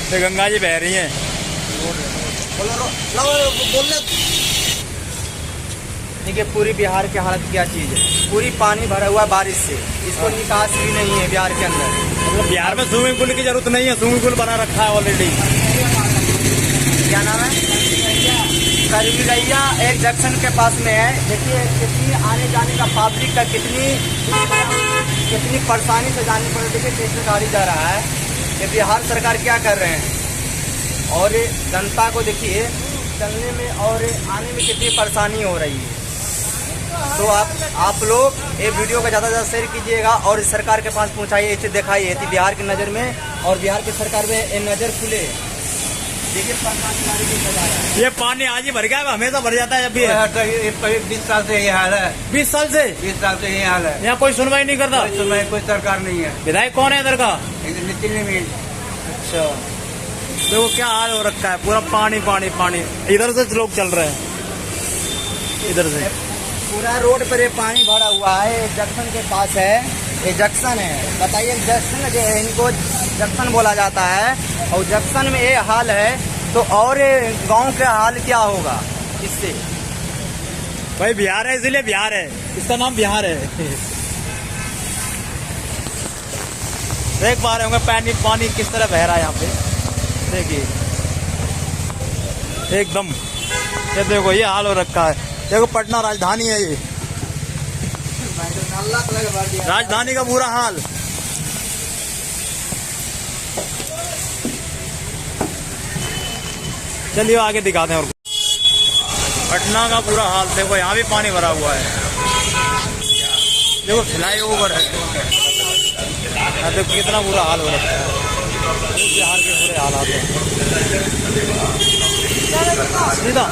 तो गंगा जी बह रही हैं। देखिए पूरी बिहार की हालत क्या चीज़ है, पूरी पानी भरा हुआ बारिश से, इसको निकास भी नहीं है बिहार के अंदर। मतलब बिहार में स्विमिंग पूल की जरूरत नहीं है, स्विमिंग पूल बना रखा है ऑलरेडी। क्या नाम है? करविलैया एक जंक्शन के पास में है। देखिए कितनी आने जाने का पब्लिक का कितनी परेशानी से जानी पड़ रही है। कैसे गाड़ी जा रहा है, ये बिहार सरकार क्या कर रहे हैं। और जनता को देखिए चलने में और आने में कितनी परेशानी हो रही है। तो आप लोग ये वीडियो को ज़्यादा से ज़्यादा शेयर कीजिएगा और सरकार के पास पहुंचाइए, इसे दिखाइए कि बिहार की नज़र में और बिहार की सरकार में ये नज़र खुले। देखिए ये पानी आज ही भर गया, हमेशा भर जाता है जब भी। 20 साल से ये हाल है। 20 साल से ये हाल है। यहाँ कोई सुनवाई नहीं करता, कोई सरकार नहीं है। विधायक कौन है इधर का? नितिन नवीन। अच्छा, देखो क्या हाल हो रखा है, पूरा पानी पानी पानी। इधर से लोग चल रहे हैं, इधर से पूरा रोड पर ये पानी भरा हुआ है। जंक्शन के पास है, ये जंक्शन है। बताइए जंक्शन जो है, इनको जंक्शन बोला जाता है और जंक्शन में ये हाल है तो और गांव का हाल क्या होगा इससे। भाई बिहार है इसलिए बिहार है, इसका नाम बिहार है। देख पा रहे होंगे पानी पानी किस तरह बह रहा है यहाँ पे, देखिए एकदम। ये देखो ये हाल हो रखा है। देखो पटना राजधानी है, ये राजधानी का बुरा हाल। चलिए आगे दिखाते हैं। और पटना का पूरा हाल देखो, यहाँ भी पानी भरा हुआ है। देखो फ्लाई ओवर है, देखो कितना बुरा हाल हो रखा है। बिहार के बुरे हालात है सीधा।